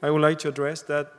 I would like to address that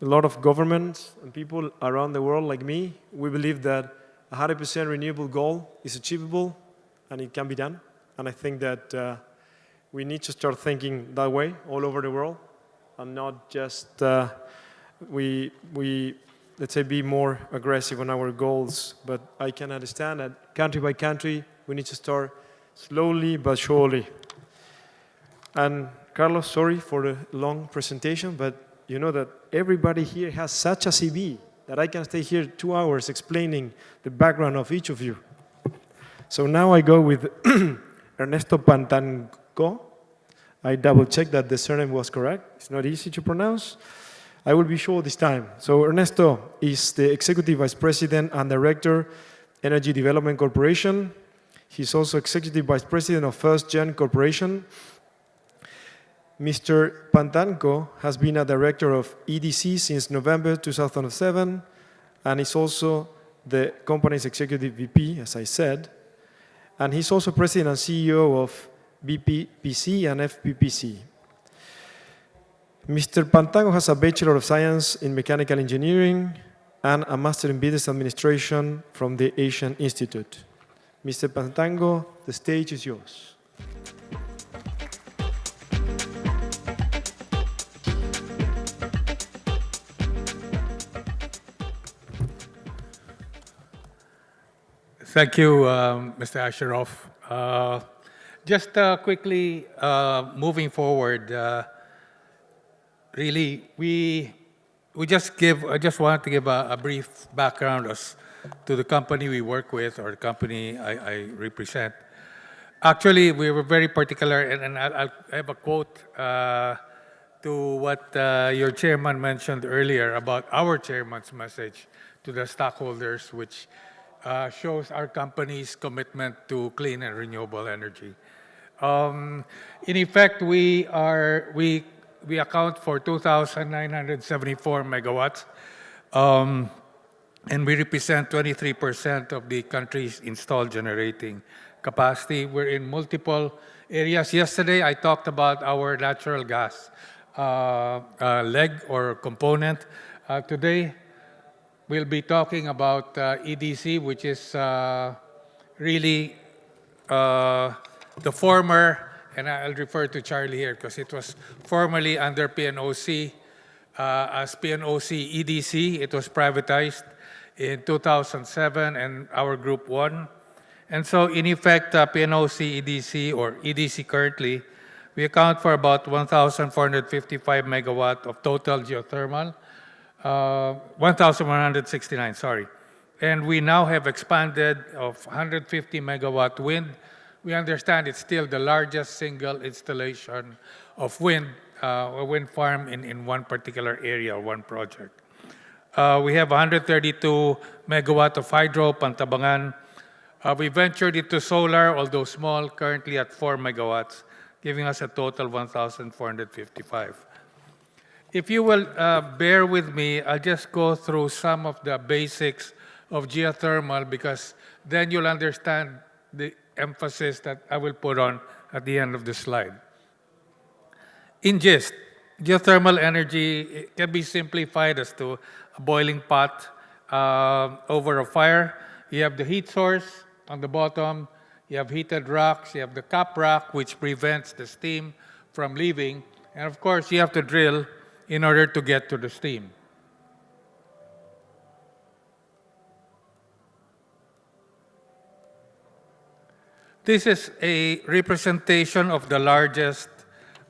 a lot of governments and people around the world like me, we believe that 100% renewable goal is achievable and it can be done. And I think that we need to start thinking that way all over the world and not just let's say, be more aggressive on our goals. But I can understand that country by country, we need to start slowly but surely. And Carlos, sorry for the long presentation, but you know that everybody here has such a CV that I can stay here 2 hours explaining the background of each of you. So now I go with Ernesto Pantangco. I double-checked that the surname was correct. It's not easy to pronounce. I will be sure this time. So Ernesto is the Executive Vice President and Director, Energy Development Corporation. He's also Executive Vice President of First Gen Corporation. Mr. Pantangco has been a Director of EDC since November 2007, and is also the company's Executive VP, as I said. And he's also President and CEO of BPPC and FPPC. Mr. Pantangco has a Bachelor of Science in Mechanical Engineering and a Master in Business Administration from the Asian Institute. Mr. Pantangco, the stage is yours. Thank you, Mr. Asheroff. Just quickly moving forward, really, I just wanted to give a brief background as to the company we work with, or the company I represent. Actually, we were very particular, and I have a quote to what your chairman mentioned earlier about our chairman's message to the stockholders, which shows our company's commitment to clean and renewable energy. In effect, we account for 2,974 megawatts, and we represent 23% of the country's installed generating capacity. We're in multiple areas. Yesterday, I talked about our natural gas leg or component. Today, we'll be talking about EDC, which is really the former, and I'll refer to Charlie here because it was formerly under PNOC as PNOC EDC. It was privatized in 2007, and our group won. And so, in effect, PNOC EDC, or EDC currently, we account for about 1,455 megawatt of total geothermal, 1,169, sorry. And we now have expanded of 150 megawatt wind. We understand it's still the largest single installation of wind, a wind farm in one particular area, one project. We have 132 megawatt of hydro, Pantabangan. We ventured into solar, although small, currently at 4 megawatts, giving us a total 1,455. If you will bear with me, I'll just go through some of the basics of geothermal, because then you'll understand the emphasis that I will put on at the end of the slide. In gist, geothermal energy can be simplified as to a boiling pot over a fire. You have the heat source on the bottom, you have heated rocks, you have the cap rock, which prevents the steam from leaving, and of course you have to drill in order to get to the steam. This is a representation of the largest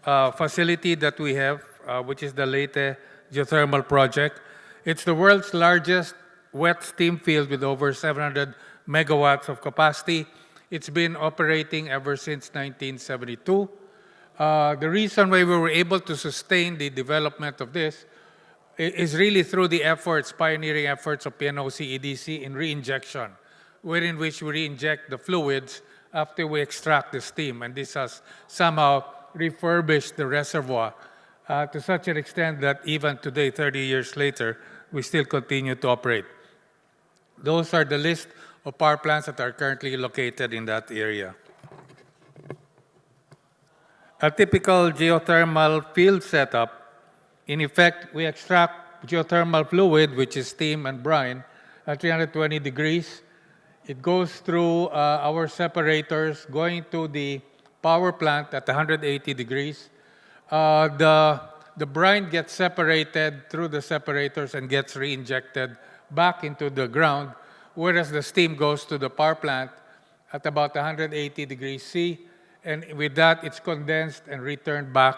facility that we have, which is the Leyte geothermal project. It's the world's largest wet steam field with over 700 megawatts of capacity. It's been operating ever since 1972. The reason why we were able to sustain the development of this is really through the efforts, pioneering efforts of PNOC EDC in reinjection, wherein which we reinject the fluids after we extract the steam. And this has somehow refurbished the reservoir to such an extent that even today, 30 years later, we still continue to operate. Those are the list of power plants that are currently located in that area. A typical geothermal field setup In effect, we extract geothermal fluid, which is steam and brine, at 320 degrees. It goes through our separators, going to the power plant at 180 degrees. The brine gets separated through the separators and gets re-injected back into the ground, whereas the steam goes to the power plant at about 180 degrees C, and with that, it's condensed and returned back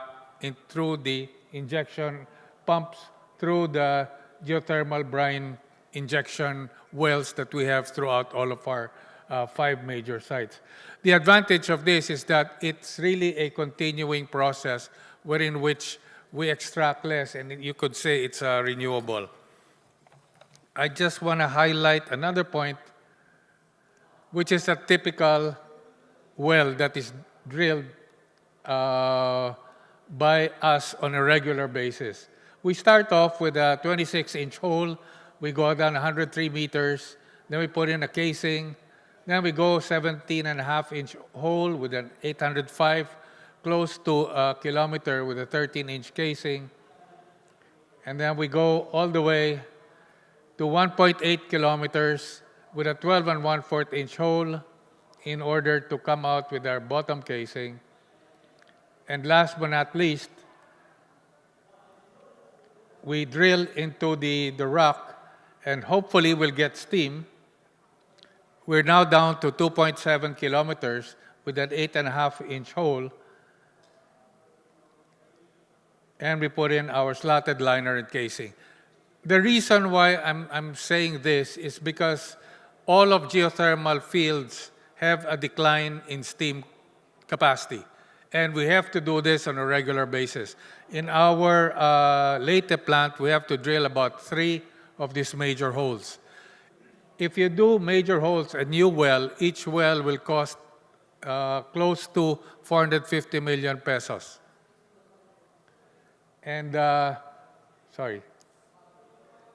through the injection pumps through the geothermal brine injection wells that we have throughout all of our 5 major sites. The advantage of this is that it's really a continuing process wherein which we extract less, and you could say it's renewable. I just want to highlight another point, which is a typical well that is drilled by us on a regular basis. We start off with a 26-inch hole. We go down 103 meters. Then we put in a casing. Then we go 17.5-inch hole with an 805, close to a kilometer with a 13-inch casing. And then we go all the way to 1.8 kilometers with a 12 1/4 inch hole in order to come out with our bottom casing. And last but not least, we drill into the rock and hopefully we'll get steam. We're now down to 2.7 kilometers with an 8.5-inch hole. And we put in our slotted liner and casing. The reason why I'm saying this is because all of geothermal fields have a decline in steam capacity. And we have to do this on a regular basis. In our Leyte plant, we have to drill about 3 of these major holes. If you do major holes, a new well, each well will cost close to 450 million pesos. And,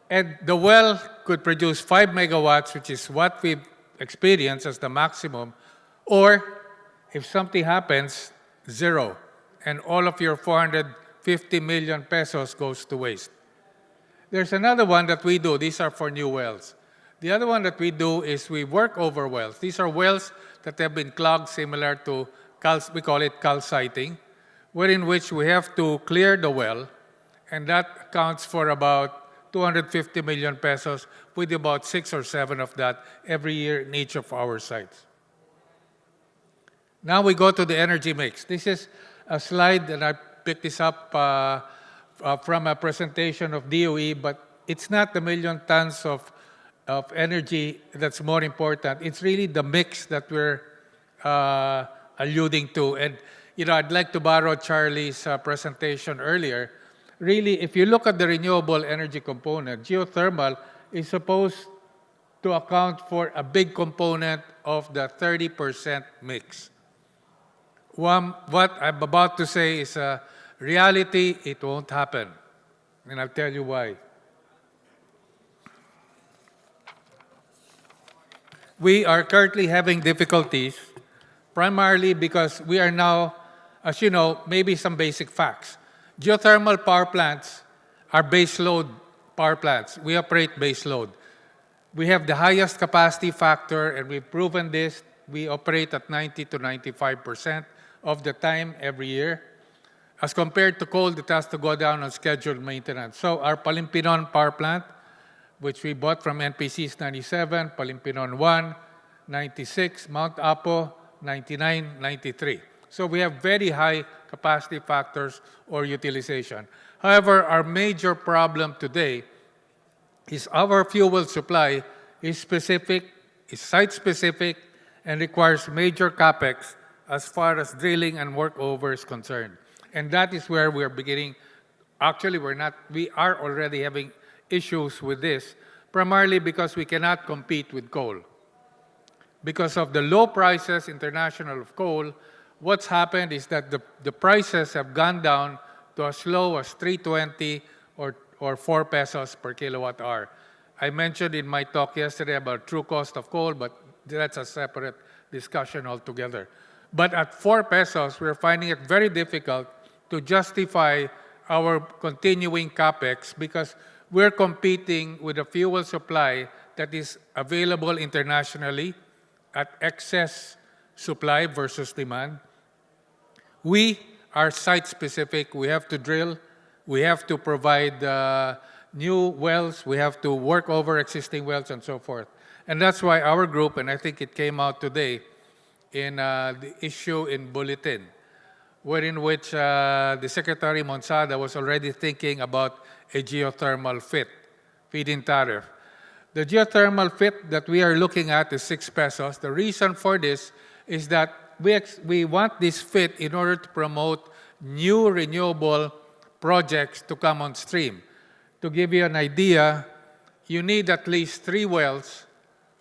And the well could produce 5 megawatts, which is what we've experienced as the maximum, or if something happens, 0, and all of your 450 million pesos goes to waste. There's another one that we do. These are for new wells. The other one that we do is we work over wells. These are wells that have been clogged similar to, we call it calciting, wherein which we have to clear the well, and that accounts for about 250 million pesos, with about 6 or 7 of that every year in each of our sites. Now we go to the energy mix. This is a slide, and I picked this up from a presentation of DOE, but it's not the million tons of energy that's more important. It's really the mix that we're alluding to. And I'd like to borrow Charlie's presentation earlier. Really, if you look at the renewable energy component, geothermal is supposed to account for a big component of the 30% mix. What I'm about to say is a reality, it won't happen. And I'll tell you why. We are currently having difficulties, primarily because we are now, as you know, maybe some basic facts. Geothermal power plants are base load power plants. We operate base load. We have the highest capacity factor, and we've proven this. We operate at 90 to 95% of the time every year. As compared to coal, it has to go down on scheduled maintenance. So our Palimpinon power plant, which we bought from NPC's 97, Palimpinon 1, 96, Mount Apo, 99, 93. So we have very high capacity factors or utilization. However, our major problem today is our fuel supply is specific, is site-specific, and requires major capex as far as drilling and workover is concerned. And that is where we're beginning. Actually, we are already having issues with this, primarily because we cannot compete with coal. Because of the low prices international of coal, what's happened is that the prices have gone down to as low as 320 or 4 pesos per kilowatt hour. I mentioned in my talk yesterday about true cost of coal, but that's a separate discussion altogether. But at 4 pesos, we're finding it very difficult to justify our continuing capex because we're competing with a fuel supply that is available internationally at excess supply versus demand. We are site-specific. We have to drill. We have to provide new wells. We have to work over existing wells and so forth. And that's why our group, and I think it came out today in the issue in Bulletin, wherein which the Secretary Monsada was already thinking about a geothermal feed-in tariff. The geothermal fit that we are looking at is 6 pesos. The reason for this is that we want this fit in order to promote new renewable projects to come on stream. To give you an idea, you need at least 3 wells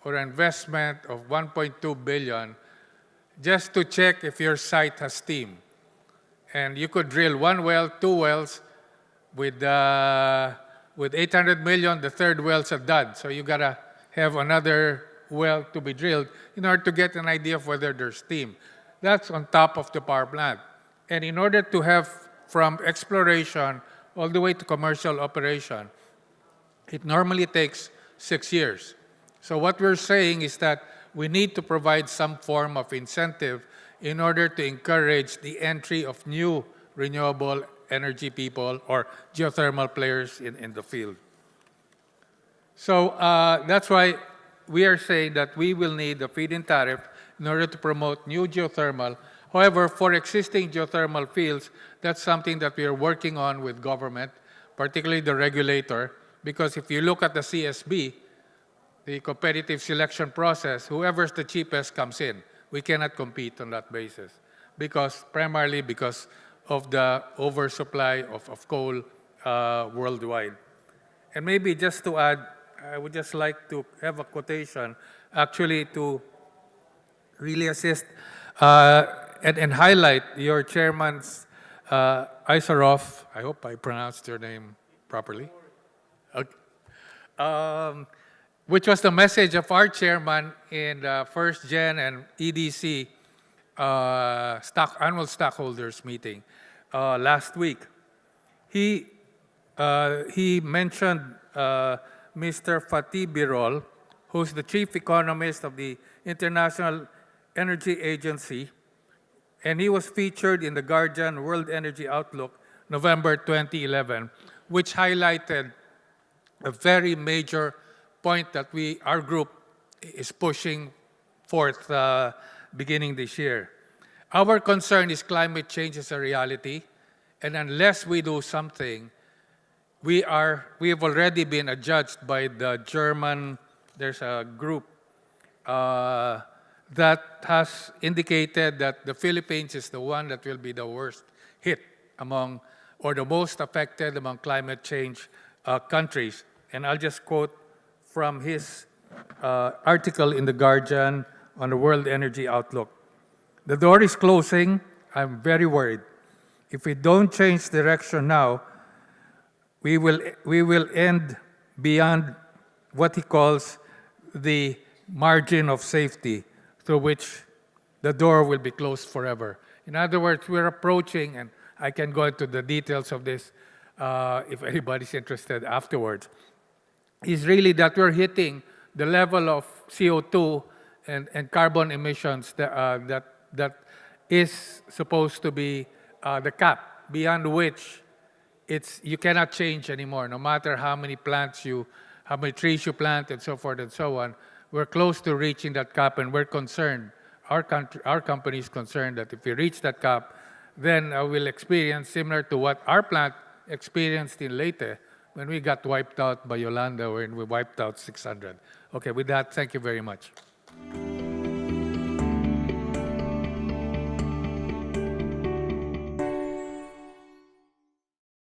or an investment of 1.2 billion just to check if your site has steam. And you could drill 1 well, 2 wells with 800 million, the 3rd well's a dud. So you gotta have another well to be drilled in order to get an idea of whether there's steam. That's on top of the power plant. And in order to have from exploration all the way to commercial operation, it normally takes 6 years. So what we're saying is that we need to provide some form of incentive in order to encourage the entry of new renewable energy people or geothermal players in the field. So that's why we are saying that we will need a feed-in tariff in order to promote new geothermal. However, for existing geothermal fields, that's something that we are working on with government, particularly the regulator, because if you look at the CSB, the competitive selection process, whoever's the cheapest comes in. We cannot compete on that basis, primarily because of the oversupply of coal worldwide. And maybe just to add, I would just like to have a quotation actually to really assist and highlight your chairman's Isarov, I hope I pronounced your name properly, which was the message of our chairman in the First Gen and EDC annual stockholders meeting last week. He mentioned Mr. Fatih Birol, who's the chief economist of the International Energy Agency, and he was featured in the Guardian World Energy Outlook, November 2011, which highlighted a very major point that our group is pushing forth beginning this year. Our concern is climate change is a reality, and unless we do something, we have already been adjudged by the German, there's a group that has indicated that the Philippines is the one that will be the worst hit among, or the most affected among climate change countries. And I'll just quote from his article in The Guardian on the World Energy Outlook. The door is closing. I'm very worried. If we don't change direction now, we will end beyond what he calls the margin of safety, through which the door will be closed forever. In other words, we're approaching, and I can go into the details of this if anybody's interested afterwards, is really that we're hitting the level of CO2 and carbon emissions that is supposed to be the cap, beyond which you cannot change anymore, no matter how many trees you plant, and so forth and so on. We're close to reaching that cap, and we're concerned. Our company is concerned that if we reach that cap, then we'll experience similar to what our plant experienced in Leyte when we got wiped out by Yolanda, when we wiped out 600. Okay, with that, thank you very much.